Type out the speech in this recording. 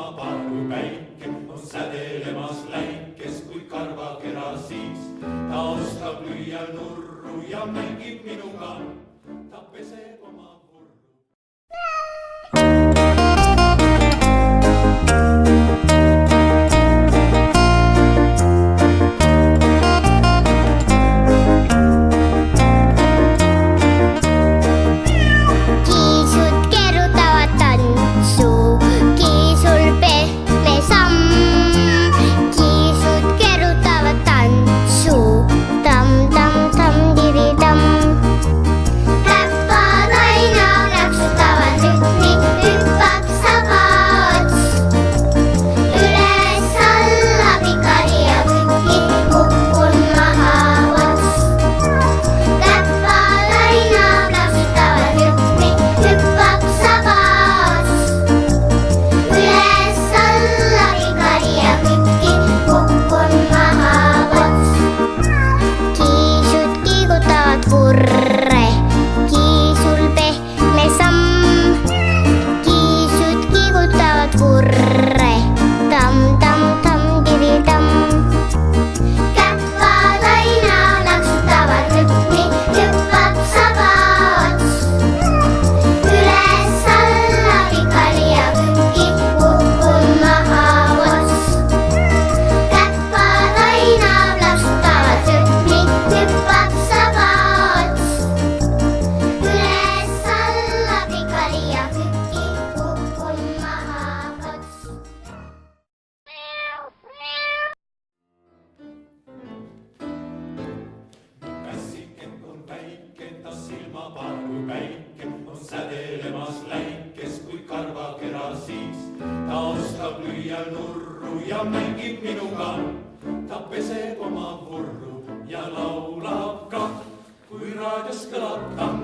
silmaparu päike on sädelemas läikes kui karvakera siis. Ta oskab lüüa nurru ja mängib minuga, ta peseb oma vurru. Silmaparu päike on sädelemas läikes kui karvakera siis. Ta oskab lüüa nurru ja mängib minuga, ta peseb oma vurru ja laulab ka, kui raadios kõlab tamm.